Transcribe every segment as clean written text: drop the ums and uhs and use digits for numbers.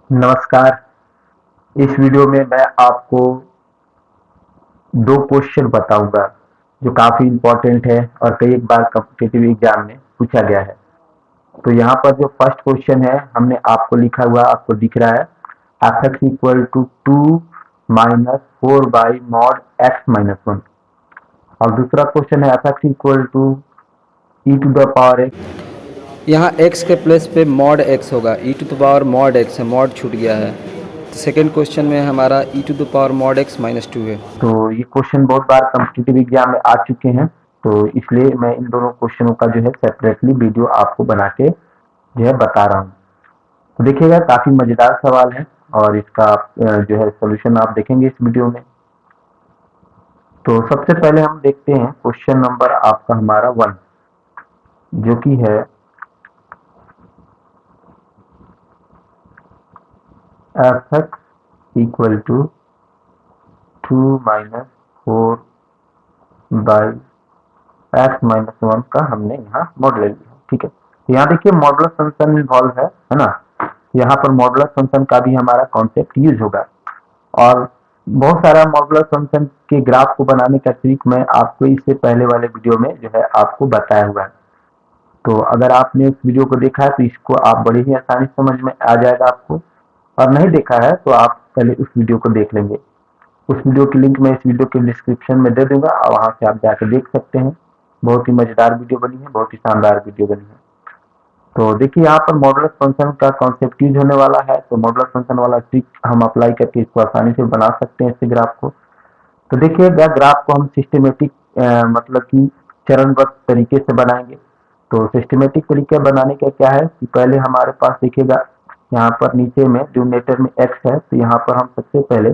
नमस्कार। इस वीडियो में मैं आपको दो क्वेश्चन बताऊंगा जो काफी इम्पोर्टेंट है और कई एक बार कॉम्पिटिटिव एग्जाम में पूछा गया है। तो यहाँ पर जो फर्स्ट क्वेश्चन है हमने आपको लिखा हुआ आपको दिख रहा है F x equal to 2 - 4 by mod x - 1 और दूसरा क्वेश्चन है F x equal to e⁻x। यहाँ x के प्लेस पे मॉड x होगा। e⁻mod x है, मॉड छूट गया है। तो सेकेंड क्वेश्चन में हमारा e⁻mod x-2 है। तो ये क्वेश्चन बहुत बार कॉम्पिटिटिव एग्जाम में आ चुके हैं, तो इसलिए मैं इन दोनों क्वेश्चनों का जो है सेपरेटली वीडियो आपको बना के जो है बता रहा हूँ। तो देखिएगा काफी मजेदार सवाल है और इसका जो है सॉल्यूशन आप देखेंगे इस वीडियो में। तो सबसे पहले हम देखते हैं क्वेश्चन नंबर आपका हमारा 1 जो कि है F x equal to 2 - 4 by x - 1 का हमने यहाँ मॉडल ले लिया। ठीक है, तो यहाँ देखिए मॉडुलस फंक्शन इन्वॉल्व है ना। यहाँ पर मॉडुलस फंक्शन का भी हमारा कॉन्सेप्ट यूज होगा और बहुत सारा मॉडुलस फंक्शन के ग्राफ को बनाने का ट्रिक मैं आपको इससे पहले वाले वीडियो में जो है आपको बताया हुआ है। तो अगर आपने उस वीडियो को देखा है तो इसको आप बड़ी ही आसानी से समझ में आ जाएगा आपको, और नहीं देखा है तो आप पहले उस वीडियो को देख लेंगे। उस वीडियो की लिंक मैं इस वीडियो के डिस्क्रिप्शन में दे दूंगा और वहां से आप जाकर देख सकते हैं। बहुत ही मजेदार वीडियो बनी है, बहुत ही शानदार वीडियो बनी है। तो देखिए यहाँ पर मॉडुलस फंक्शन का कॉन्सेप्ट यूज होने वाला है, तो मॉडुलस फंक्शन वाला ट्रिक हम अप्लाई करके इसको आसानी से बना सकते हैं इससे ग्राफ को। तो देखिए ग्राफ को हम सिस्टमेटिक मतलब कि चरणबद्ध तरीके से बनाएंगे। तो सिस्टमेटिक तरीके बनाने का क्या है कि पहले हमारे पास देखिएगा यहाँ पर नीचे में डिनोमिनेटर में एक्स है, तो यहाँ पर हम सबसे पहले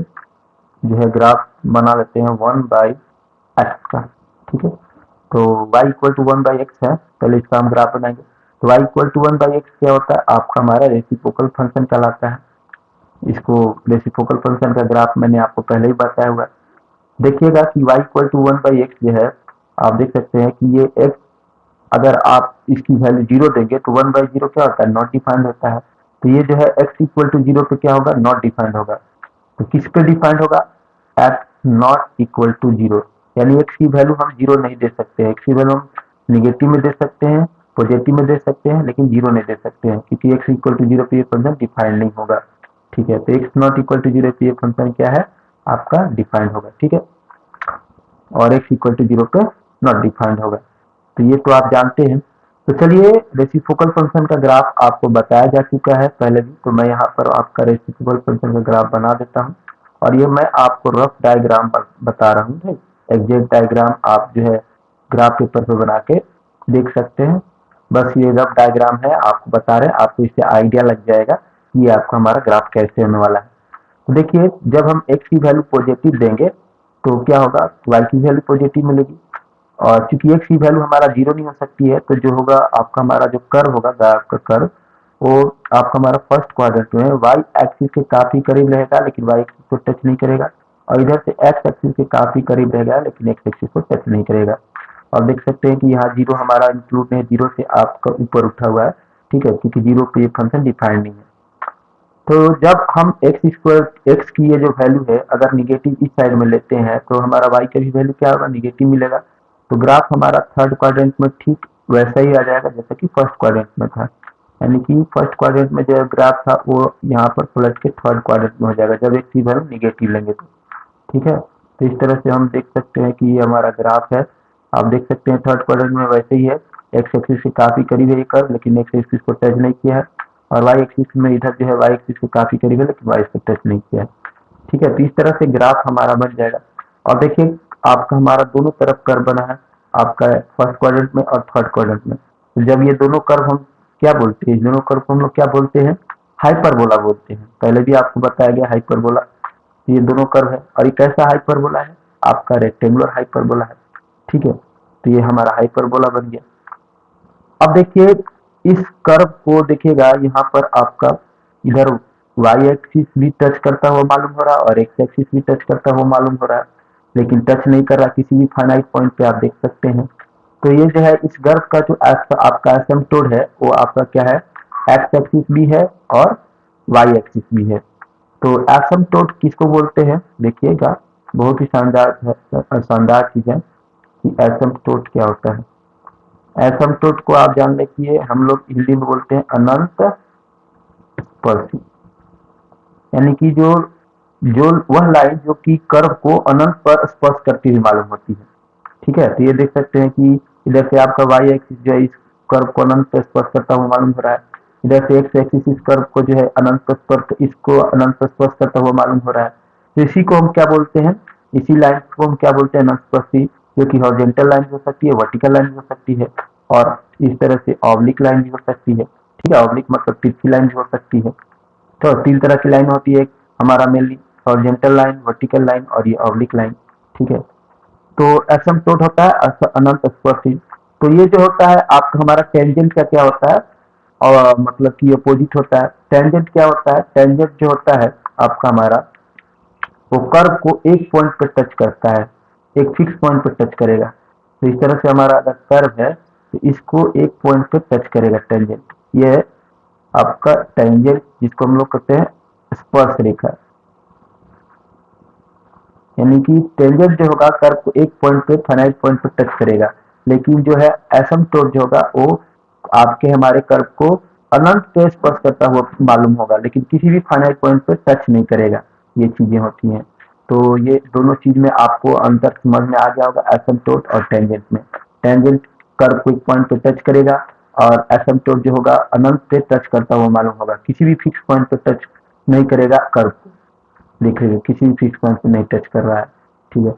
जो है ग्राफ बना लेते हैं 1/x का। ठीक है, तो y इक्वल टू 1/x है, पहले इसका हम ग्राफ बनाएंगे। तो y इक्वल टू 1/x क्या होता है, आपका हमारा रेसिप्रोकल फंक्शन कहलाता है। इसको रेसिप्रोकल फंक्शन का ग्राफ मैंने आपको पहले ही बताया हुआ है। देखिएगा कि y इक्वल टू 1/x जो है, आप देख सकते हैं कि ये x अगर आप इसकी वैल्यू 0 देंगे तो 1/0 क्या होता है, नॉट डिफाइंड होता है। तो ये जो है x इक्वल टू 0 पे क्या होगा, नॉट डिफाइंड होगा। तो किस पे डिफाइंड होगा, एक्स नॉट इक्वल टू 0, यानी एक्स की वैल्यू हम 0 नहीं दे सकते हैं। एक्स की वैल्यू हम निगेटिव में दे सकते हैं, पॉजिटिव में दे सकते हैं, लेकिन 0 नहीं दे सकते हैं क्योंकि एक्स इक्वल टू 0 पे ये फंक्शन डिफाइंड नहीं होगा। ठीक है, तो एक्स नॉट इक्वल टू 0 पे ये फंक्शन क्या है, आपका डिफाइंड होगा। ठीक है, और एक्स इक्वल टू 0 पे नॉट डिफाइंड होगा। तो ये तो आप जानते हैं। तो चलिए रेसिप्रोकल फंक्शन का ग्राफ आपको बताया जा चुका है पहले भी, तो मैं यहाँ पर आपका रेसिप्रोकल फंक्शन का ग्राफ बना देता हूँ और ये मैं आपको रफ डायग्राम बता रहा हूँ। एग्जैक्ट डायग्राम आप जो है ग्राफ पेपर पे बना के देख सकते हैं। बस ये रफ डायग्राम है, आपको बता रहे हैं, आपको इससे आइडिया लग जाएगा कि ये आपका हमारा ग्राफ कैसे होने वाला है। तो देखिए जब हम x की वैल्यू पॉजिटिव देंगे तो क्या होगा, y की वैल्यू पॉजिटिव मिलेगी। और चूंकि x की वैल्यू हमारा 0 नहीं हो सकती है, तो जो होगा आपका हमारा जो कर्व होगा ग्राफ का कर्व, वो आपका हमारा फर्स्ट क्वाड्रेंट में y एक्सिस के काफी करीब रहेगा लेकिन y एक्सिस को टच नहीं करेगा, और इधर से x एक्सिस के काफी करीब रहेगा लेकिन x एक्सिस को टच नहीं करेगा। और देख सकते हैं कि यहाँ 0 हमारा इंक्लूड नहीं, 0 से आपका ऊपर उठा हुआ है। ठीक है, क्योंकि 0 पे ये फंक्शन डिफाइंड नहीं है। तो जब हम एक्स स्क्वायर एक्स की ये जो वैल्यू है अगर निगेटिव इस साइड में लेते हैं तो हमारा वाई का भी वैल्यू क्या होगा, निगेटिव मिलेगा। तो ग्राफ हमारा थर्ड क्वाड्रेंट में ठीक वैसा ही आ जाएगा जैसा कि फर्स्ट क्वाड्रेंट में था, यानी कि फर्स्ट क्वाड्रेंट में जो ग्राफ था वो यहाँ पर पलट के थर्ड क्वाड्रेंट में हो जाएगा जब एक्स की वैल्यू निगेटिव लेंगे तो। ठीक है, तो इस तरह से हम देख सकते हैं कि ये हमारा ग्राफ है। आप देख सकते हैं थर्ड क्वाड्रेंट में वैसे ही है, एक्स एक्सिस के काफी करीब है ये कर्व लेकिन एक्स एक्सिस को टच नहीं किया है, और वाई एक्सिस में इधर जो है वाई एक्सिस के काफी करीब है लेकिन वाई इसको टच नहीं किया है। ठीक है, तो इस तरह से ग्राफ हमारा बन जाएगा। और देखिए आपका हमारा दोनों तरफ कर्व बना है, आपका फर्स्ट क्वाड्रेंट में और थर्ड क्वाड्रेंट में। तो जब ये दोनों कर्व हम क्या बोलते हैं, इस दोनों कर्व को हम लोग क्या बोलते हैं, हाइपरबोला बोलते हैं। पहले भी आपको बताया गया हाइपरबोला। ये दोनों कर्व है और ये कैसा हाइपरबोला है, आपका रेक्टेंगुलर हाइपरबोला है। ठीक है, तो ये हमारा हाइपरबोला बन गया। अब देखिए इस कर्व को देखिएगा, यहाँ पर आपका इधर वाई एक्सिस भी टच करता हुआ मालूम हो रहा है और एक्स एक्सिस भी टच करता हुआ मालूम हो रहा है, लेकिन टच नहीं कर रहा किसी भी फाइनाइट पॉइंट पे, आप देख सकते हैं। तो ये जो है इस कर्व का जो आपका एसिम्पटोड है वो आपका क्या है, एक्स एक्सिस भी है और वाई एक्सिस भी है। तो एसिम्पटोट किसको बोलते हैं, देखिएगा बहुत ही शानदार चीज है कि एसिम्पटोट क्या होता है। एसिम्पटोट को आप जान लें हम लोग हिंदी में बोलते हैं अनंत स्पर्शी, यानी कि जो जो वह लाइन जो कि कर्व को अनंत पर स्पर्श करती हुई मालूम होती है। ठीक है, तो ये देख सकते हैं कि इधर से आपका वाई एक्सिस जो है इस कर्व को अनंत पर स्पर्श करता हुआ मालूम हो रहा है, इधर से एक्स एक्सिस इस कर्व को जो है अनंत पर स्पर्श इसको अनंत पर स्पर्श करता हुआ मालूम हो रहा है। तो इसी को हम क्या बोलते हैं, इसी लाइन को हम क्या बोलते हैं, अनंत स्पर्शी, जो कि हॉरिजॉन्टल लाइन हो सकती है, वर्टिकल लाइन हो सकती है, और इस तरह से ऑब्लिक लाइन भी हो सकती है। ठीक है, ऑब्लिक मतलब तिरछी लाइन भी हो सकती है। तो तीन तरह की लाइन होती है, एक हमारा mainly horizontal line, vertical line और ये ऑब्लिक लाइन। ठीक है, तो एसिम्पटोट होता है अनंत स्पर्शी। तो ये जो होता है आपका हमारा टेंजेंट का क्या होता है, और मतलब कि अपोजिट होता है। टेंजेंट क्या होता है, टेंजेंट जो होता है आपका हमारा वो कर्व को एक पॉइंट पर टच करता है, एक फिक्स पॉइंट पर टच करेगा। तो इस तरह से हमारा अगर कर्व है तो इसको एक पॉइंट पर टच करेगा टेंजेंट। ये है आपका टेंजेंट, जिसको हम लोग कहते हैं स्पर्श रेखा। यानी कि टेंजेंट जो होगा कर्व को एक पॉइंट पे फाइनाइट पॉइंट पे टच करेगा, लेकिन जो है एसिम्पटोट जो होगा वो आपके हमारे कर्व को अनंत पे स्पर्श करता हुआ मालूम होगा, लेकिन किसी भी फाइनाइट पॉइंट पे टच नहीं करेगा। ये चीजें होती हैं। तो ये दोनों चीज में आपको अंतर समझ में आ गया होगा एसिम्पटोट और टेंजेंट में। टेंजेंट कर्व को एक पॉइंट पे टच करेगा, और एसिम्पटोट जो होगा अनंत पे टच करता हुआ मालूम होगा, किसी भी फिक्स पॉइंट पे टच नहीं करेगा कर्व को। देख लीजिए किसी भी फिक्स पॉइंट पे नहीं टच कर रहा है। ठीक है,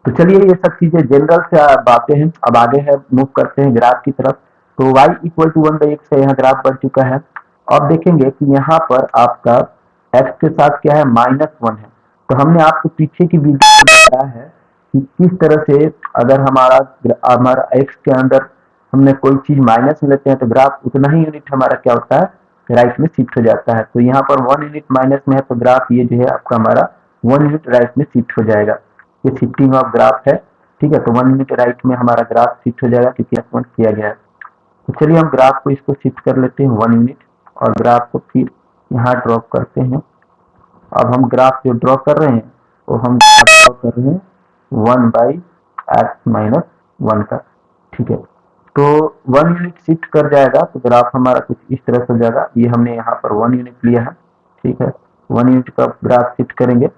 तो चलिए ये सब चीजें जनरल से बातें हैं। अब आगे है मूव करते हैं ग्राफ की तरफ। तो y इक्वल टू 1/x से यहाँ ग्राफ बन चुका है। अब देखेंगे कि यहाँ पर आपका x के साथ क्या है, -1 है। तो हमने आपको पीछे की वीडियो में बताया है कि किस तरह से अगर हमारा हमारा x के अंदर हमने कोई चीज माइनस में लेते हैं तो ग्राफ उतना ही यूनिट हमारा क्या होता है, राइट में शिफ्ट हो जाता है। तो यहाँ पर 1 यूनिट माइनस में है तो ग्राफ ये जो है आपका हमारा 1 यूनिट राइट में शिफ्ट हो जाएगा। ये शिफ्टिंग ऑफ ग्राफ है। ठीक है, तो 1 यूनिट राइट में हमारा ग्राफ शिफ्ट हो जाएगा क्योंकि एस किया गया है। तो चलिए हम ग्राफ को इसको शिफ्ट कर लेते हैं 1 यूनिट, और ग्राफ को फिर यहाँ ड्रॉ करते हैं। अब हम ग्राफ जो ड्रॉ कर रहे हैं वो हम ड्रॉ कर रहे हैं 1/x-1 का। ठीक है, तो 1 यूनिट शिफ्ट कर जाएगा तो ग्राफ हमारा कुछ इस तरह से हो जाएगा। ये हमने यहाँ पर 1 यूनिट लिया है। ठीक है, 1 यूनिट का ग्राफ शिफ्ट करेंगे,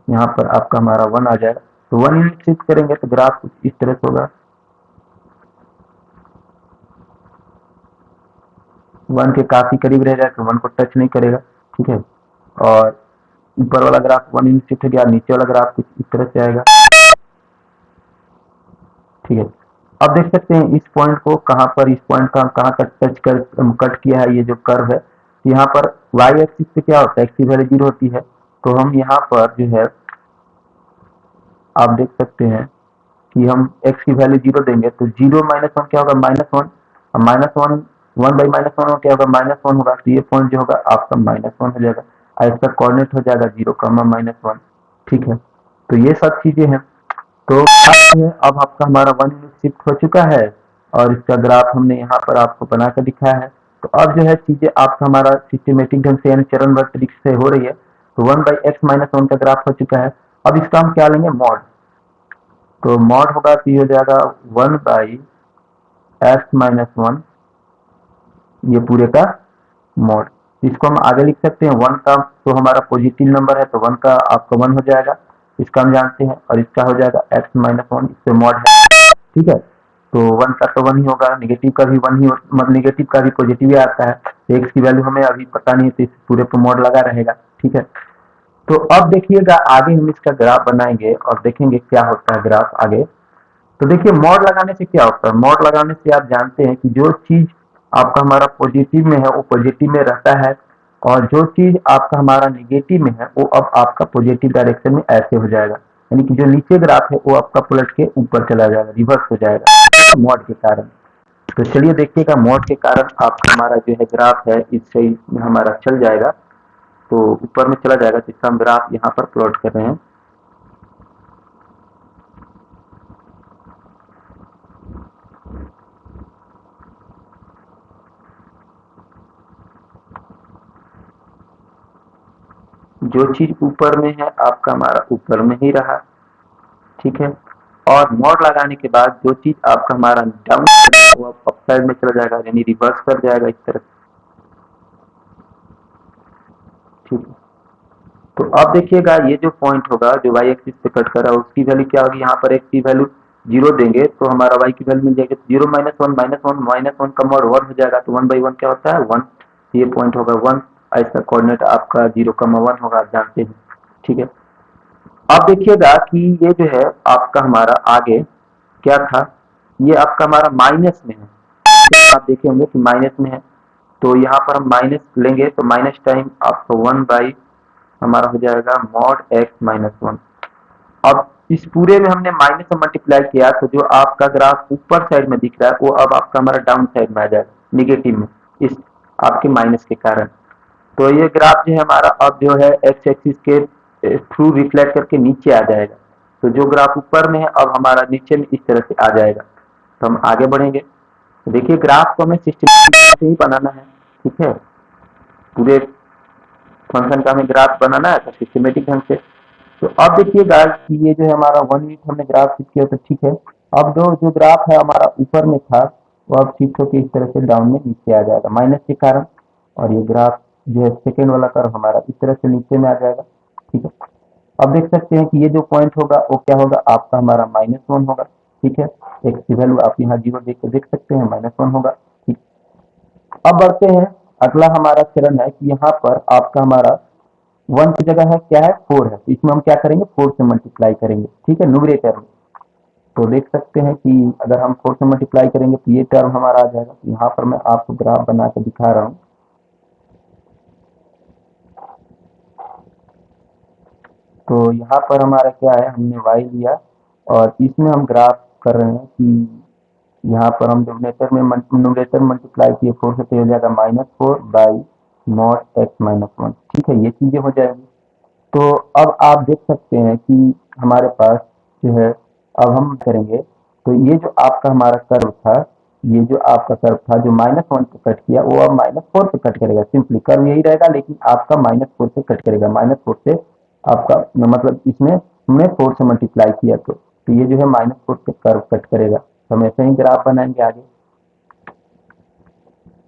यहाँ पर आपका हमारा 1 आ जाएगा। तो 1 यूनिट शिफ्ट करेंगे तो ग्राफ कुछ इस तरह से होगा, 1 के काफी करीब रहेगा तो 1 को टच नहीं करेगा। ठीक है, और ऊपर वाला ग्राफ 1 यूनिट शिफ्ट हो गया, नीचे वाला ग्राफ कुछ इस तरह से आएगा। ठीक है, अब देख सकते हैं इस पॉइंट को कहाँ पर, इस पॉइंट का कहाँ तक टच कर कट किया है ये जो कर्व है। यहाँ पर y एक्सिस पे क्या होता है, x की वैल्यू 0 होती है। तो हम यहाँ पर जो है आप देख सकते हैं कि हम x की वैल्यू 0 देंगे तो 0 - 1 क्या होगा, -1। अब -1, 1/-1 क्या होगा, -1 होगा। तो ये पॉइंट जो होगा आपका -1 हो जाएगा, और इसका कोऑर्डिनेट हो जाएगा 0, -1। ठीक है, तो ये सब चीजें हैं। तो अब आपका हमारा 1 यूनिट शिफ्ट हो चुका है, और इसका ग्राफ हमने यहाँ पर आपको बना कर दिखाया है। तो अब जो है चीजें आपका हमारा सिस्टमेटिक ढंग से यानी चरणबद्ध तरीके से हो रही है। तो 1/x-1 का ग्राफ हो चुका है। अब इसका हम क्या लेंगे, मॉड। तो मॉड होगा तो ये हो जाएगा 1/x-1, ये पूरे का मॉड। इसको हम आगे लिख सकते हैं 1 का, तो हमारा पॉजिटिव नंबर है तो 1 का आपका 1 हो जाएगा, इसका हम जानते हैं, और इसका हो जाएगा x-1, इससे मॉड है। ठीक है, तो 1 का तो 1 ही होगा, नेगेटिव का भी 1 ही, मतलब नेगेटिव का भी पॉजिटिव ही आता है। तो x की वैल्यू हमें अभी पता नहीं है तो इस पूरे पर मॉड लगा रहेगा। ठीक है, तो अब देखिएगा आगे हम इसका ग्राफ बनाएंगे और देखेंगे क्या होता है ग्राफ आगे। तो देखिए मॉड लगाने से क्या होता है, मॉड लगाने से आप जानते हैं कि जो चीज आपका हमारा पॉजिटिव में है वो पॉजिटिव में रहता है, और जो चीज आपका हमारा नेगेटिव में है वो अब आपका पॉजिटिव डायरेक्शन में ऐसे हो जाएगा। यानी कि जो नीचे ग्राफ है वो आपका पलट के ऊपर चला जाएगा, रिवर्स हो जाएगा मॉड के कारण। तो चलिए देखिएगा मॉड के कारण आपका हमारा जो है ग्राफ है इससे हमारा चल जाएगा, तो ऊपर में चला जाएगा। जिसका हम ग्राफ यहाँ पर प्लॉट कर रहे हैं। जो चीज ऊपर में है आपका हमारा ऊपर में ही रहा, ठीक है। और मोड लगाने के बाद जो चीज आपका हमारा डाउन वो अप साइड में चला जाएगा, यानी रिवर्स कर जाएगा इस तरह से, ठीक है। तो अब देखिएगा ये जो पॉइंट होगा जो वाई एक्सिस पे कट कर रहा है उसकी वैल्यू क्या होगी, यहाँ पर एक्स की वैल्यू 0 देंगे तो हमारा वाई की वैल्यू मिल जाएगी, 0 -1 का मॉड 1 हो जाएगा, तो 1/1 क्या होता है 1, ये पॉइंट होगा 1, ऐसा कोऑर्डिनेट आपका 0,1 होगा, आप जानते हैं, ठीक है। अब देखिएगा कि ये जो है आपका हमारा आगे क्या था, ये आपका हमारा माइनस में है, आप देखेंगे कि माइनस में है, तो यहाँ पर हम माइनस लेंगे तो माइनस टाइम आपको 1 हमारा हो जाएगा मॉड एक्स -1। अब इस पूरे में हमने माइनस से मल्टीप्लाई किया तो जो आपका ग्राफ ऊपर साइड में दिख रहा है वो अब आपका हमारा डाउन साइड में आ जाएगा, निगेटिव में, इस आपके माइनस के कारण। तो ये ग्राफ जो है हमारा अब जो है एक्स एक्सिस के थ्रू रिफ्लेक्ट करके नीचे आ जाएगा, तो जो ग्राफ ऊपर में है अब हमारा नीचे में इस तरह से आ जाएगा। तो हम आगे बढ़ेंगे, तो देखिए ग्राफ को हमें सिस्टमेटिक से ही बनाना है, ठीक है। पूरे फंक्शन का हमें ग्राफ बनाना है तो सिस्टमेटिक ढंग से। तो अब देखिएगा कि ये जो है हमारा 1 यूनिट हमने ग्राफ शिफ्ट किया तो ठीक है। अब जो ग्राफ है हमारा ऊपर में था वो अब शिफ्ट होकर इस तरह से डाउन में नीचे आ जाएगा माइनस के कारण, और ये ग्राफ जो है सेकेंड वाला कर्व हमारा इस तरह से नीचे में आ जाएगा, ठीक है। अब देख सकते हैं कि ये जो पॉइंट होगा वो क्या होगा, आपका हमारा -1 होगा, ठीक है। एक्स की वैल्यू आप यहाँ 0 देख के देख सकते हैं, -1 होगा, ठीक। अब बढ़ते हैं, अगला हमारा चरण है कि यहाँ पर आपका हमारा 1 की जगह है क्या है 4 है, तो इसमें हम क्या करेंगे 4 से मल्टीप्लाई करेंगे, ठीक है, न्यूमरेटर में। तो देख सकते हैं कि अगर हम 4 से मल्टीप्लाई करेंगे तो ये टर्म हमारा आ जाएगा, तो यहाँ पर मैं आपको ग्राफ बना के दिखा रहा हूँ। तो यहाँ पर हमारा क्या है, हमने y लिया और इसमें हम ग्राफ कर रहे हैं कि यहाँ पर हम न्यूमरेटर मल्टीप्लाई किए 4 से, तो हो जाएगा -4 बाई मॉड एक्स -1, ठीक है, ये चीजें हो जाएंगी। तो अब आप देख सकते हैं कि हमारे पास जो है, अब हम करेंगे तो ये जो आपका हमारा कर्व था, ये जो आपका कर्व था जो -1 पे कट किया वो अब -4 पे कट करेगा, सिंपली कर्व यही रहेगा लेकिन आपका -4 पे कट करेगा, -4 से आपका मतलब इसमें हमने 4 से मल्टीप्लाई किया तो ये जो है -4 पे कर्व कट करेगा। तो हम ऐसे ही ग्राफ बनाएंगे आगे।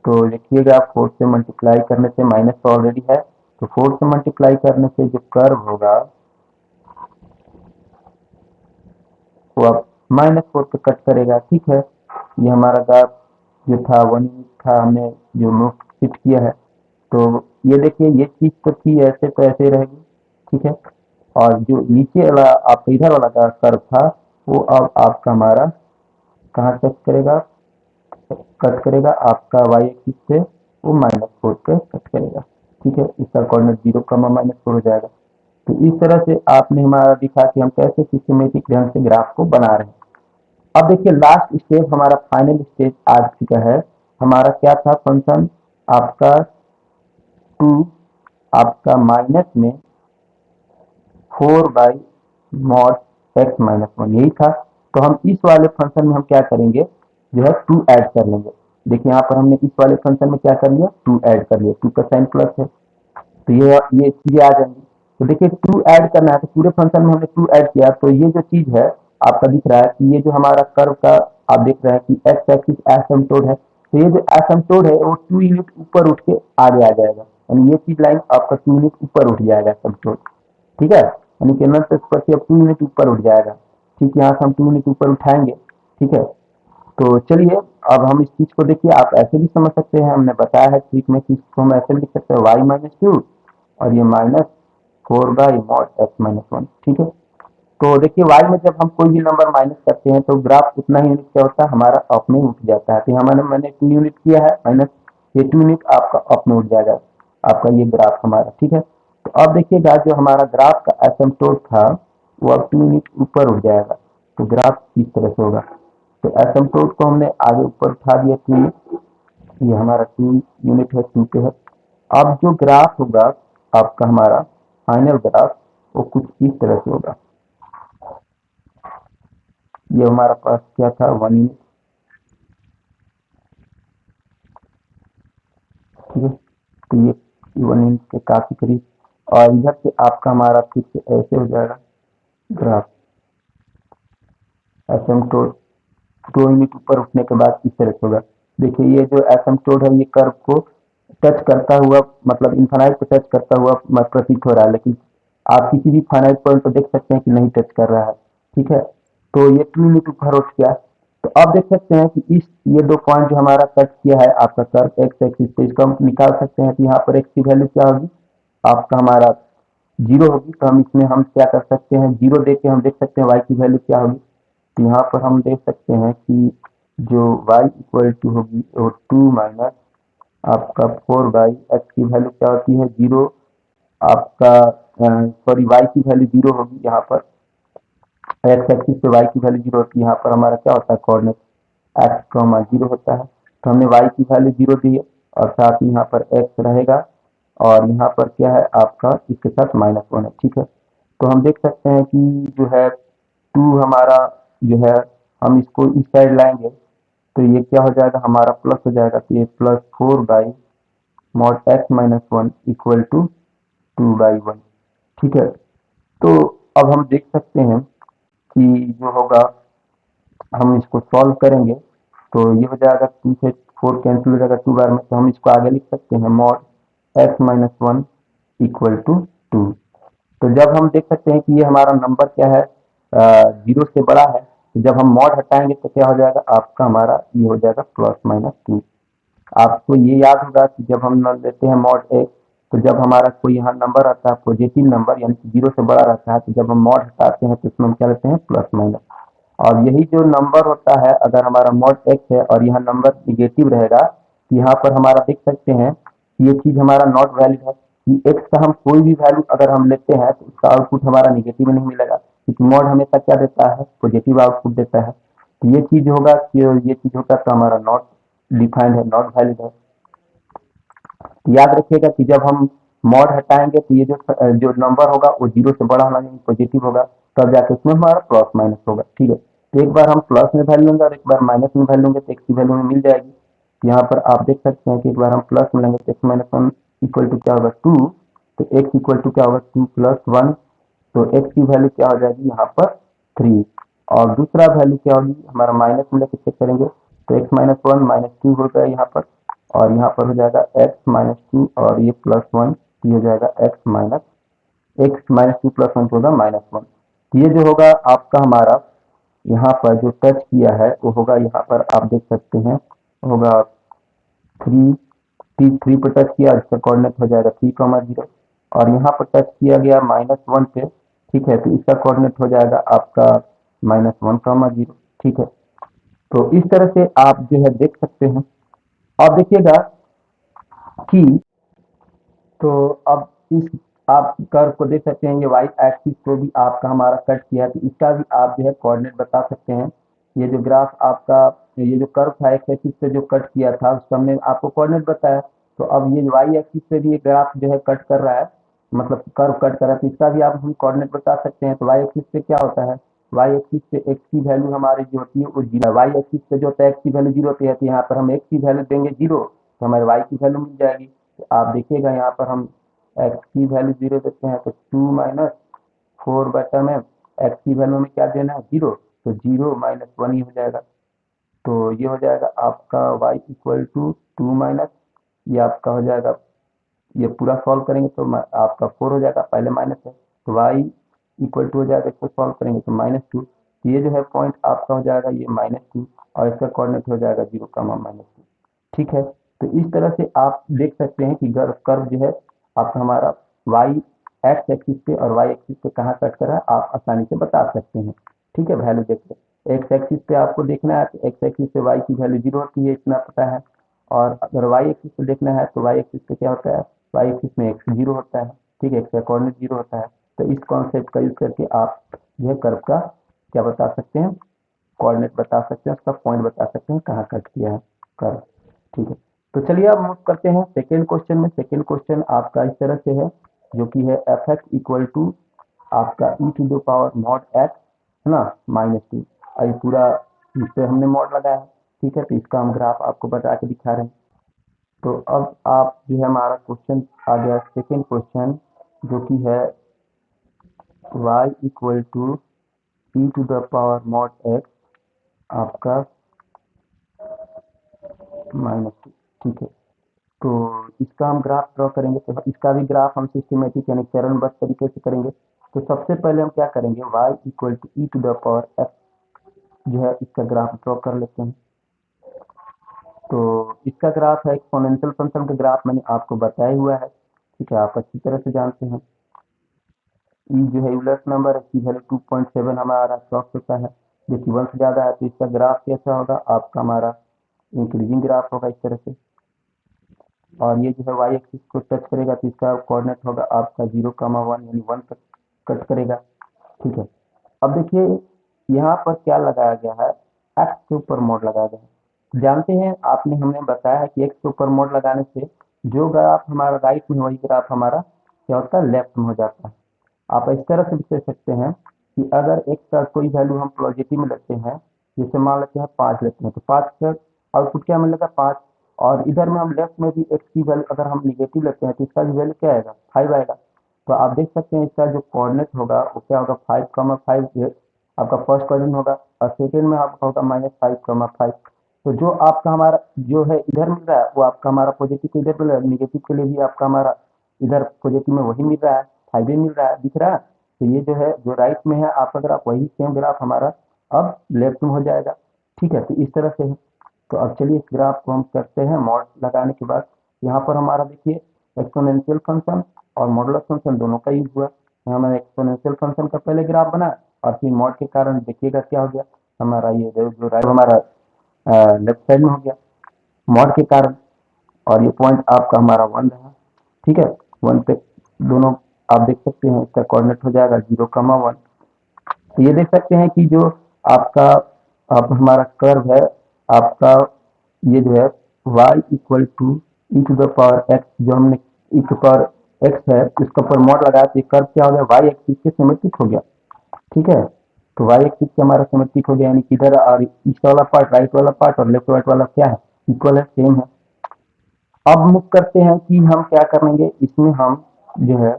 तो देखिएगा 4 से मल्टीप्लाई करने से, माइनस तो ऑलरेडी है, तो 4 से मल्टीप्लाई करने से जो कर्व होगा वो अब -4 पे कट करेगा, ठीक है। ये हमारा ग्राफ जो था 1 यूनिट था, हमने जो नोट शिफ्ट किया है, तो ये देखिए ये चीज तो थी ऐसे तो ऐसे रहेगी, ठीक है। और जो नीचे वाला आपका इधर वाला का कर्व था वो अब आपका हमारा कहाँ कट करेगा, कट करेगा आपका वाई एक्सिस से, वो -4 पे कट करेगा, ठीक है। इसका कोऑर्डिनेट 0, -4 हो जाएगा। तो इस तरह से आपने हमारा दिखा कि हम कैसे सिस्टमेटिक ढंग से ग्राफ को बना रहे हैं। अब देखिए लास्ट स्टेप हमारा फाइनल स्टेज आ चुका है। हमारा क्या था फंक्शन आपका 2 आपका माइनस में 4 बाई मॉड एक्स -1 यही था। तो हम इस वाले फंक्शन में हम क्या करेंगे, जो है 2 ऐड कर लेंगे। देखिए यहाँ पर हमने इस वाले फंक्शन में क्या कर लिया 2 ऐड कर लिया, 2 का साइन प्लस है, तो ये चीजें आ जाएंगी। तो देखिए 2 ऐड करना है तो पूरे फंक्शन में हमने 2 ऐड किया, तो ये जो चीज है आपका दिख रहा है कि ये जो हमारा कर्व का आप देख रहे हैं कि एक्स एक्सिस एसिम्प्टोट है, तो ये जो एसिम्प्टोट है वो 2 यूनिट ऊपर उठ के आगे आ जाएगा, यानी ये चीज लाइन आपका 2 यूनिट ऊपर उठ जाएगा एसिम्प्टोट, ठीक है, यानी कि नल पर से अब 2 यूनिट ऊपर उठ जाएगा, ठीक है। यहाँ से हम 2 यूनिट ऊपर उठाएंगे, ठीक है। तो चलिए अब हम इस चीज को देखिए, आप ऐसे भी समझ सकते हैं, हमने बताया है ट्रिक में कि इसको हम ऐसे लिख सकते हैं y-2 और ये -4 बाई मॉड एक्स -1, ठीक है। तो देखिए y में जब हम कोई भी नंबर माइनस करते हैं तो ग्राफ उतना ही यूनिट क्या होता है हमारा अप में उठ जाता है, तो हमारे मैंने 2 यूनिट किया है माइनस, ये 2 यूनिट आपका अप में उठ जाएगा, आपका ये ग्राफ हमारा, ठीक है। तो अब देखिएगा जो हमारा ग्राफ का एसिम्प्टोट था वो अब 2 यूनिट ऊपर उठ जाएगा, तो ग्राफ इस तरह से होगा। तो एसिम्प्टोट को हमने आगे ऊपर उठा दिया 2 यूनिट, ये हमारा 2 यूनिट है 2 पे है। अब जो ग्राफ होगा आपका हमारा फाइनल ग्राफ वो कुछ इस तरह से होगा। ये हमारा पास क्या था 1 यूनिट, ठीक है, तो ये 1 यूनिट के काफी करीब और इधर से आपका हमारा फिर से ऐसे हो जाएगा ग्राफ, एसिम्पटोट 2 यूनिट ऊपर उठने के बाद इस तरह से होगा। देखिए ये जो एसिम्पटोट है ये कर्व को टच करता हुआ, मतलब इन्फानाइट को टच करता हुआ प्रतीत हो रहा है, लेकिन आप किसी भी फाइनाइट पॉइंट पर देख सकते हैं कि नहीं टच कर रहा है। ठीक है, तो ये 2 यूनिट ऊपर उठ गया। तो अब देख सकते हैं कि इस ये 2 पॉइंट जो हमारा कट किया है आपका कर्व एक्स एक्सिस पे, इसको हम निकाल सकते हैं। तो यहाँ पर एक्स की वैल्यू क्या होगी, आपका हमारा 0 होगी। तो हम इसमें हम क्या कर सकते हैं, 0 दे के हम देख सकते हैं वाई की वैल्यू क्या होगी। तो यहाँ पर हम देख सकते हैं कि जो y इक्वल टू होगी वो 2 माइनस आपका 4 बाई एक्स की वैल्यू क्या होती है 0, आपका सॉरी y की वैल्यू 0 होगी। यहाँ पर एक्स एक्सिस पे y की वैल्यू 0 होती है, यहाँ पर हमारा क्या होता है कोऑर्डिनेट एक्स कॉमा 0 होता है। तो हमने y की वैल्यू 0 दी है और साथ ही यहाँ पर x रहेगा और यहाँ पर क्या है आपका इसके साथ -1 है। ठीक है, तो हम देख सकते हैं कि जो है 2 हमारा जो है हम इसको इस साइड लाएंगे तो ये क्या हो जाएगा हमारा प्लस हो जाएगा। तो ये plus 4 by mod x minus 1 equal to 2/1। ठीक है, तो अब हम देख सकते हैं कि जो होगा हम इसको सॉल्व करेंगे तो ये हो जाएगा 2 से 4 कैंसिल हो जाएगा 2 बार में। तो हम इसको आगे लिख सकते हैं mod x minus 1 equal to 2। तो जब हम देख सकते हैं कि ये हमारा नंबर क्या है 0 से बड़ा है, तो जब हम मॉड हटाएंगे तो क्या हो जाएगा आपका हमारा ये हो जाएगा +-2। आपको ये याद होगा कि जब हम लेते हैं मॉड एक्स तो जब हमारा कोई यहाँ नंबर आता है पॉजिटिव नंबर यानी कि 0 से बड़ा रहता है, तो जब हम मॉड हटाते हैं तो इसमें हम क्या लेते हैं +-। और यही जो नंबर होता है अगर हमारा मॉड एक्स है और यहाँ नंबर निगेटिव रहेगा तो यहाँ पर हमारा देख सकते हैं कि ये चीज हमारा नॉट वैलिड है कि एक्स का हम कोई भी वैल्यू अगर हम लेते हैं तो उसका आउटपुट हमारा निगेटिव नहीं मिलेगा, क्योंकि मॉड हमेशा क्या देता है पॉजिटिव आउटपुट देता है। तो ये चीज होगा कि ये चीज होगा तो हमारा नॉट डिफाइंड है, नॉट वैलिड है। याद रखिएगा कि जब हम मॉड हटाएंगे तो ये जो नंबर होगा वो 0 से बड़ा होना चाहिए, पॉजिटिव होगा, तब जाके उसमें हमारा प्लस माइनस होगा। ठीक है, तो एक बार हम प्लस में वैल्यू लेंगे और एक बार माइनस में वैल्यू लेंगे तो एक्स की वैल्यू में मिल जाएगी। तो यहाँ पर आप देख सकते हैं कि एक बार हम प्लस में लेंगे तो एक्स माइनस 1 इक्वल टू क्या होगा 2, तो एक्स इक्वल टू क्या होगा 2 प्लस 1। तो एक्स की वैल्यू क्या हो जाएगी यहाँ पर 3, और दूसरा वैल्यू क्या होगी हमारा माइनस में लेकर चेक करेंगे तो एक्स माइनस 1 -2 हो गया यहाँ पर, और यहाँ पर हो जाएगा x-2 और ये +1, ये हो जाएगा x-2 + 1 होगा -1। ये जो होगा आपका हमारा यहाँ पर जो टच किया है वो होगा यहाँ पर आप देख सकते हैं होगा 3 3 पर टच किया, इसका कोऑर्डिनेट हो जाएगा 3,0 और यहाँ पर टच किया गया -1 पे। ठीक है, तो इसका कोऑर्डिनेट हो जाएगा आपका -1,0। ठीक है, तो इस तरह से आप जो है देख सकते हैं। अब देखिएगा कि तो अब इस आप कर्व को देख सकते हैं, ये वाई एक्सिस को भी आपका हमारा कट किया है, तो इसका भी आप जो है कोऑर्डिनेट बता सकते हैं। ये जो ग्राफ आपका ये जो कर्व था एक्स एक्सिस पे जो कट किया था उसका हमने आपको कोऑर्डिनेट बताया। तो अब ये वाई एक्सिस पे भी ये ग्राफ जो है कट कर रहा है, मतलब कर्व कट कर रहा है, तो इसका भी आप हम कोऑर्डिनेट बता सकते हैं। तो वाई एक्सिस पे क्या होता है, वाई एक्सिस पे एक्स की वैल्यू हमारी जो होती है वो 0, वाई एक्सिस पे जो होता है एक्स की वैल्यू 0 होती है, तो यहाँ पर हम एक्स की वैल्यू देंगे 0 तो हमारे वाई की वैल्यू मिल जाएगी। तो आप देखिएगा यहाँ पर हम एक्स की वैल्यू 0 देते हैं तो 2 माइनस 4 बटा में एक्स की वैल्यू में क्या देना है 0, तो 0 -1 ही हो जाएगा। तो ये हो जाएगा आपका y इक्वल टू 2 माइनस, ये आपका हो जाएगा, ये पूरा सॉल्व करेंगे तो आपका 4 हो जाएगा, पहले माइनस है तो y इक्वल टू हो जाएगा, इसको सॉल्व करेंगे तो -2। तो ये जो है पॉइंट आपका हो जाएगा ये -2 और इसका कोऑर्डिनेट हो जाएगा 0, -2। ठीक है, तो इस तरह से आप देख सकते हैं कि कर्व जो है आपका हमारा वाई एक्स एक्सिस पे और वाई एक्सिस पे कहाँ कट कर रहा है आप आसानी से बता सकते हैं। ठीक है, वैल्यू देख के एक्स एक्सिस पे आपको देखना है तो एक्स एक्सिस पे वाई की वैल्यू 0 होती है, इतना पता है। और अगर वाई एक्सिस पे देखना है तो वाई एक्सिस पे क्या होता है, वाई एक्सिस में एक्स 0 होता है। ठीक है, एक्स का कोऑर्डिनेट 0 होता है। तो इस कॉन्सेप्ट का यूज करके आप यह कर्व का क्या बता सकते हैं, कोऑर्डिनेट बता सकते हैं, उसका पॉइंट बता सकते हैं कहाँ कट किया है कर्व। ठीक है, तो चलिए अब मूव करते हैं सेकेंड क्वेश्चन में। सेकेंड क्वेश्चन आपका इस तरह से है जो कि है एफ एक्स इक्वल टू आपका E to the power mod x है ना -2, और ये पूरा इस पे हमने मॉड लगाया है। ठीक है, तो इसका हम ग्राफ आपको बता के दिखा रहे हैं। तो अब आप जो है हमारा क्वेश्चन आ गया सेकेंड क्वेश्चन जो कि है y equal to e to the power mod x आपका -2। ठीक है, तो इसका हम ग्राफ ड्रॉ करेंगे, तो इसका भी ग्राफ हम सिस्टमेटिक यानी चरणबद्ध तरीके से करेंगे। तो सबसे पहले हम क्या करेंगे, y equal to e to the power x जो है इसका ग्राफ ड्रॉ कर लेते हैं। तो इसका ग्राफ है एक्सपोनेंशियल फंक्शन का ग्राफ, मैंने आपको बताया हुआ है। ठीक है, आप अच्छी तरह से जानते हैं। ई जो है यूलर्स नंबर है, इसकी वैल्यू 2.7 हमारा अप्रॉक्स होता है, जो कि 1 से ज़्यादा है। तो इसका ग्राफ कैसा होगा आपका, हमारा इंक्रीजिंग ग्राफ होगा इस तरह से। और ये जो है वाई एक्सिस को टच करेगा तो इसका कोऑर्डिनेट होगा आपका 0,1 यानी 1 तक कट करेगा। ठीक है, अब देखिए यहाँ पर क्या लगाया गया है, एक्स के ऊपर मोड लगाया गया है। जानते हैं आपने, हमने बताया है कि एक्स के ऊपर मोड लगाने से जो ग्राफ हमारा राइट में वही ग्राफ हमारा क्या होता है, लेफ्ट में हो जाता है। आप इस तरह से भी कह सकते हैं कि अगर एक्स का कोई वैल्यू हम पॉजिटिव में लेते हैं, जैसे मान लेते हैं 5 लेते हैं, तो 5 का आउटपुट क्या मिलेगा 5। और इधर में हम लेफ्ट में भी एक्स की वैल्यू अगर हम निगेटिव लेते हैं तो इसका भी वैल्यू क्या आएगा, 5 आएगा। तो आप देख सकते हैं इसका जो कोऑर्डिनेट होगा वो क्या होगा, 5,5 आपका फर्स्ट कोऑर्डिनेट होगा, और सेकेंड में आपका होगा -5,5। तो जो आपका हमारा जो है इधर मिल रहा है वो आपका हमारा पॉजिटिव को इधर मिल रहा है, निगेटिव के लिए भी आपका हमारा इधर पॉजिटिव में वही मिल रहा है, 5 मिल रहा है, दिख रहा है। तो ये जो है जो राइट में है आप अगर आप वही सेम ग्राफ हमारा अब लेफ्ट में हो जाएगा। ठीक है, तो इस तरह से है। तो अब चलिए इस ग्राफ को हम करते हैं मॉड लगाने के बाद। यहाँ पर हमारा देखिए एक्सपोनेंशियल फंक्शन और मॉडुलस फंक्शन दोनों का यूज हुआ। यहाँ मैंने एक्सपोनेंशियल फंक्शन का पहले ग्राफ बना और फिर मॉड के कारण देखिएगा क्या हो गया, हमारा ये जो राइट हमारा लेफ्ट साइड में हो गया मॉड के कारण। और ये पॉइंट आपका हमारा 1 रहा। ठीक है, 1 पे दोनों आप देख सकते हैं इसका कोऑर्डिनेट हो जाएगा 0,1। तो ये देख सकते हैं कि जो आपका आप हमारा कर्व है आपका, ये जो है y equal to e to the power x, जो हमने ई टू पावर x है इसके ऊपर मॉड लगाया तो ये कर्व क्या हो गया, y एक्सिस के सिमेट्रिक हो गया। ठीक है, तो y एक्सिस से हमारा सिमेट्रिक हो गया, यानी किधर और ईस्ट वाला पार्ट राइट वाला पार्ट और लेफ्ट राइट वाला क्या है, इक्वल है, सेम है। अब मूव करते हैं कि हम क्या करेंगे, इसमें हम जो है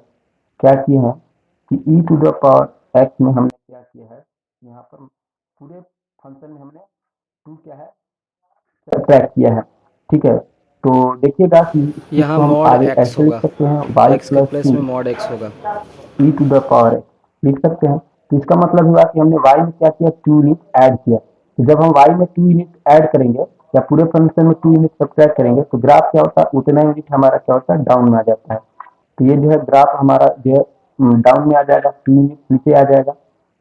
क्या किए हैं कि ई टू द पावर एक्स में हमने क्या किया है, यहाँ पर पूरे फंक्शन में हमने 2 क्या है सब्ट्रैक्ट किया है। ठीक है, तो देखिएगा कि इस चीज यहाँ को हम मॉड आगे एक्स ऐसे लिख होगा, सकते हैं, y एक्स के प्लस प्लेस टू में मॉड एक्स होगा। E to the power x लिख सकते हैं। तो इसका मतलब हुआ कि हमने y में क्या किया, 2 यूनिट ऐड किया। तो जब हम y में 2 यूनिट ऐड करेंगे या पूरे फंक्शन में 2 यूनिट सब्ट्रैक्ट करेंगे तो ग्राफ क्या होता है, उतना यूनिट हमारा क्या होता है, डाउन में आ जाता है। तो ये जो है ग्राफ हमारा जो है डाउन में आ जाएगा, 2 यूनिट नीचे आ जाएगा।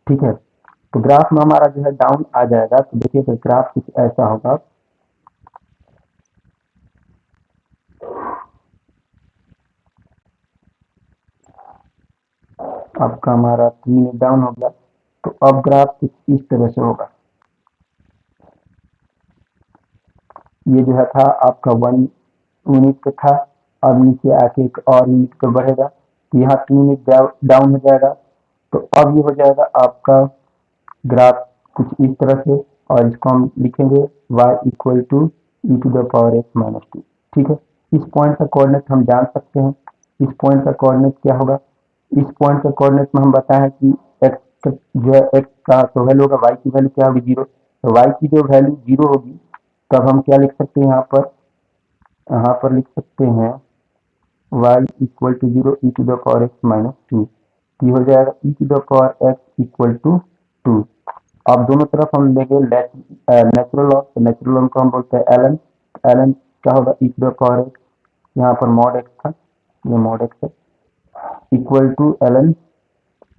ठीक है, तो ग्राफ में हमारा जो है डाउन आ जाएगा। तो देखिए फिर ग्राफ कुछ ऐसा होगा, आपका हमारा 3 यूनिट डाउन हो गया। तो अब ग्राफ कुछ इस तरह से होगा, ये जो है था आपका 1 यूनिट पे था, अब नीचे आके एक और यूनिट पे बढ़ेगा, तो यहाँ 3 यूनिट डाउन हो जाएगा। तो अब ये हो जाएगा आपका ग्राफ कुछ इस तरह से, और इसको हम लिखेंगे y equal to e to the power x minus 2। ठीक है, इस पॉइंट का कोऑर्डिनेट हम जान सकते हैं, इस पॉइंट का कोऑर्डिनेट क्या होगा, इस पॉइंट का कोऑर्डिनेट में हम बताएं कि x जो है x का तो वैल्यू होगा, y की वैल्यू क्या होगी 0। तो y की जो वैल्यू 0 होगी तब हम क्या लिख सकते हैं, यहाँ पर लिख सकते हैं y equal to 0 e to the power x minus 2। ये हो जाएगा e to the power x equal to 2। अब दोनों तरफ हम लेंगे नेचुरल लॉग, तो नेचुरल लॉग को हम बोलते हैं ln। ln क्या होगा, e to the power x, यहाँ पर मॉड एक्स था, ये मॉड एक्स है, इक्वल टू ln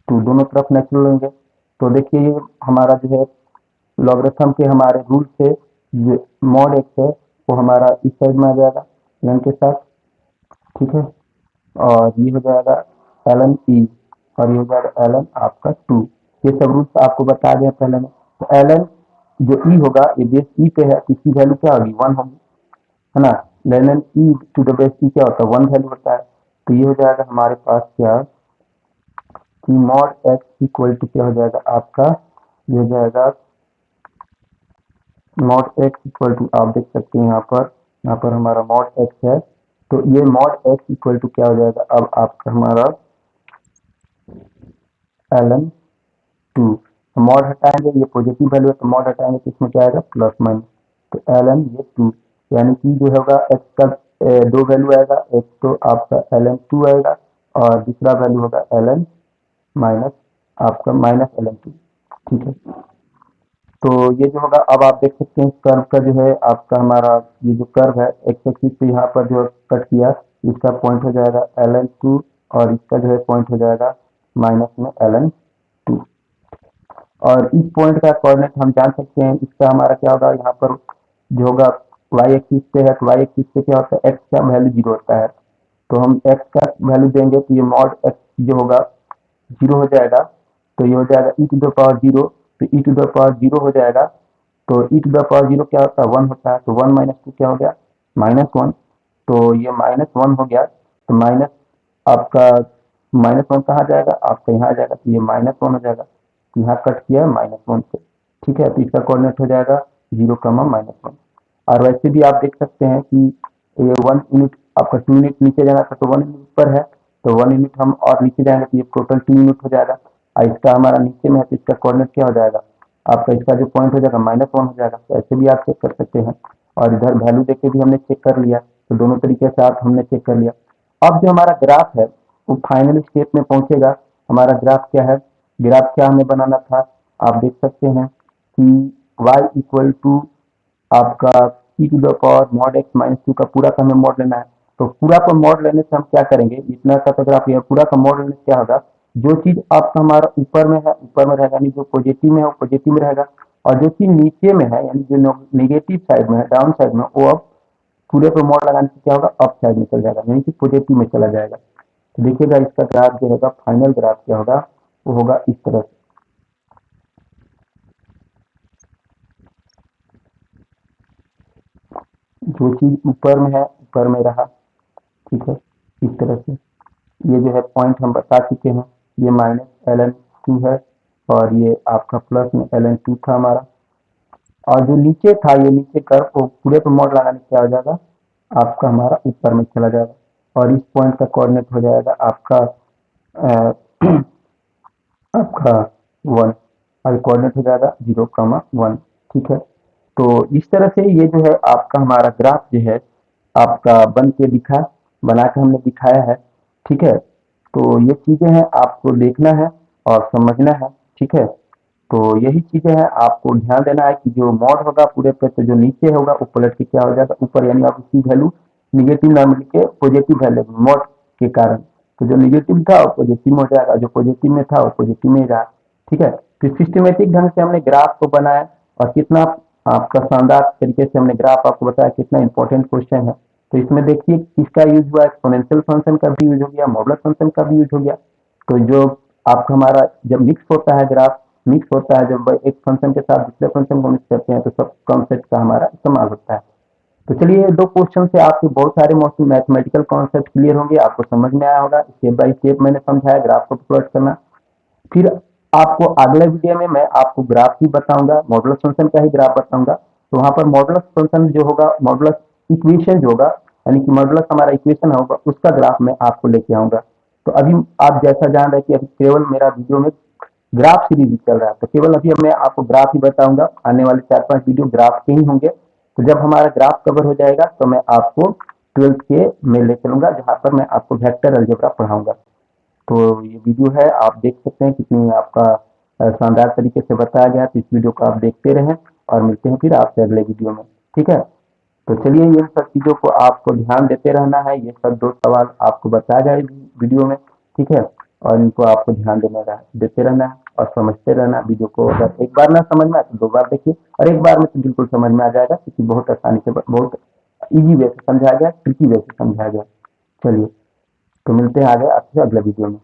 2, दोनों तरफ नेचुरल लेंगे। तो देखिए ये हमारा जो है लॉगरिथम के हमारे रूल से ये मॉड एक्स है वो हमारा इस साइड में आ जाएगा ln के साथ। ठीक है, और ये हो जाएगा ln e, और ये हो जाएगा ln आपका 2। ये सब रूल्स आपको बता दें पहले में। तो ln जो e होगा ये बेस e पे है, इसकी वैल्यू क्या होगी 1 होगी, है ना। ln e to the base e क्या होता है 1 वैल्यू होता है। तो ये हो जाएगा हमारे पास क्या कि मॉड x इक्वल टू क्या हो जाएगा आपका, ये हो जाएगा मॉड x इक्वल टू, आप देख सकते हैं यहाँ पर हमारा मॉड x है। तो ये मॉड x इक्वल टू क्या हो जाएगा अब आपका हमारा ln 2। तो मॉड हटाएंगे, ये पॉजिटिव वैल्यू है तो मॉड हटाएंगे तो इसमें क्या आएगा प्लस माइनस, तो ln ये 2, यानी कि जो होगा x का दो वैल्यू आएगा, एक तो आपका ln 2 आएगा और दूसरा वैल्यू होगा ln माइनस आपका माइनस ln 2। ठीक है, तो ये जो होगा, अब आप देख सकते हैं कर्व का जो है आपका हमारा ये जो कर्व है एक्स एक्सिस पे यहाँ पर जो कट किया, इसका पॉइंट हो जाएगा ln 2 और इसका जो है पॉइंट हो जाएगा माइनस में ln 2। और इस पॉइंट का कोऑर्डिनेट हम जान सकते हैं, इसका हमारा क्या होगा, यहाँ पर जो होगा y एक्सिस पे है, तो y एक्सिस पे क्या होता है, x का वैल्यू 0 होता है, तो हम x का वैल्यू देंगे तो ये मॉड x जो होगा 0 हो जाएगा, तो ये हो जाएगा e⁻0, तो e⁻0 हो जाएगा, तो e⁻0 क्या होता है 1 होता है, तो 1 माइनस 2 क्या हो गया -1, तो ये -1 हो गया, तो माइनस आपका -1 कहाँ जाएगा, आपका यहाँ आ जाएगा, तो ये -1 हो जाएगा, तो यहाँ कट किया है -1 से। ठीक है, तो इसका कोऑर्डिनेट हो जाएगा 0, -1। और वैसे भी आप देख सकते हैं कि ये 1 यूनिट आपका 2 यूनिट नीचे जाना था, तो 1 यूनिट ऊपर है, तो 1 यूनिट हम और नीचे जाएंगे तो ये टोटल 2 यूनिट हो जाएगा, और इसका हमारा नीचे में है तो इसका कोऑर्डिनेट क्या हो जाएगा, आपका इसका जो पॉइंट हो जाएगा -1 हो जाएगा। तो ऐसे भी आप चेक कर सकते हैं, और इधर वैल्यू देख के भी हमने चेक कर लिया, तो दोनों तरीके से आप हमने चेक कर लिया। अब जो हमारा ग्राफ है वो फाइनल स्टेप में पहुंचेगा। हमारा ग्राफ क्या है, ग्राफ क्या हमें बनाना था, आप देख सकते हैं कि y इक्वल टू आपका e⁻mod x माइनस 2 का पूरा का हमें मॉड लेना है। तो पूरा का मॉड लेने से हम क्या करेंगे, इतना का तो ग्राफ है, पूरा का मॉड लेने से क्या होगा, जो चीज आपका हमारा ऊपर में है ऊपर में रहेगा, यानी जो पॉजिटिव में है वो पॉजिटिव में रहेगा, और जो चीज नीचे में है यानी जो नेगेटिव साइड में है, डाउन साइड में, वो अब पूरे पे मॉड लगाने से क्या होगा, अप साइड में चल जाएगा, यानी कि पॉजिटिव में चला जाएगा। तो देखिएगा इसका ग्राफ जो होगा, फाइनल ग्राफ क्या होगा, वो होगा इस तरह से। जो चीज ऊपर में है ऊपर में रहा, ठीक है, इस तरह से। ये जो है पॉइंट हम बता चुके हैं, ये -ln 2 है और ये आपका प्लस में ln 2 था हमारा, और जो नीचे था ये नीचे कर वो पूरे पे मॉड लगाने से क्या हो जाएगा, आपका हमारा ऊपर में चला जाएगा, और इस पॉइंट का कोऑर्डिनेट हो जाएगा आपका अ, आपका 1, और कोऑर्डिनेट हो जाएगा 0, 1। ठीक है, तो इस तरह से ये जो है आपका हमारा ग्राफ जो है आपका बन के दिखा, बना के हमने दिखाया है। ठीक है, तो ये चीजें हैं आपको देखना है और समझना है। ठीक है, तो यही चीजें हैं, आपको ध्यान देना है कि जो मॉड होगा पूरे पे, तो जो नीचे होगा वो पलट के क्या हो जाएगा ऊपर, यानी आप उसकी वैल्यू निगेटिव ना मिल के पॉजिटिव वैल्यू मॉड के कारण, तो जो निगेटिव था वो पॉजिटिव में हो जाएगा, जो पॉजिटिव में था वो पॉजिटिव में ही रहा। ठीक है, तो सिस्टमेटिक ढंग से हमने ग्राफ को बनाया, और कितना आपका शानदार तरीके से हमने ग्राफ आपको बताया, कितना इंपॉर्टेंट क्वेश्चन है। तो इसमें देखिए किसका यूज हुआ, एक्सपोनेंशियल फंक्शन का भी यूज हो गया, मॉडुलस फंक्शन का भी यूज हो गया। तो जो आपका हमारा जब मिक्स होता है, ग्राफ मिक्स होता है, जब एक फंक्शन के साथ दूसरे फंक्शन को मिक्स करते हैं तो सब कॉन्सेप्ट का हमारा इस्तेमाल होता है। तो चलिए, ये दो क्वेश्चन से आपके बहुत सारे मोस्टली मैथमेटिकल कॉन्सेप्ट क्लियर होंगे, आपको समझ में आया होगा। स्टेप बाय स्टेप मैंने समझाया ग्राफ को प्लॉट करना। फिर आपको अगले वीडियो में मैं आपको ग्राफ ही बताऊंगा, मॉडुलस फंक्शन का ही ग्राफ बताऊंगा। तो वहां पर मॉडुलस फंक्शन जो होगा, मॉडुलस इक्वेशन जो होगा, यानी कि मॉडुलस हमारा इक्वेशन होगा, उसका ग्राफ मैं आपको लेके आऊंगा। तो अभी आप जैसा जान रहे हैं कि अभी केवल मेरा वीडियो में ग्राफ सीरीज चल रहा है, तो केवल अभी मैं आपको ग्राफ ही बताऊंगा। आने वाले 4-5 वीडियो ग्राफ के ही होंगे। तो जब हमारा ग्राफ कवर हो जाएगा तो मैं आपको 12th के में ले चलूंगा, जहां पर मैं आपको वेक्टर अलजेब्रा पढ़ाऊंगा। तो ये वीडियो है, आप देख सकते हैं कितनी आपका शानदार तरीके से बताया गया। तो इस वीडियो को आप देखते रहें, और मिलते हैं फिर आपसे अगले वीडियो में। ठीक है, तो चलिए, इन सब चीज़ों को आपको ध्यान देते रहना है। ये सब 2 सवाल आपको बताया जाए वीडियो में। ठीक है, और इनको आपको ध्यान देते रहना है और समझते रहना। वीडियो को अगर एक बार ना समझ में आए तो 2 बार देखिए, और एक बार में तो बिल्कुल समझ में आ जाएगा, क्योंकि बहुत आसानी से, बहुत ईजी वे से समझाया गया, ट्रिकी वे से समझाया गया। चलिए, तो मिलते हैं आगे आपसे अगले वीडियो में।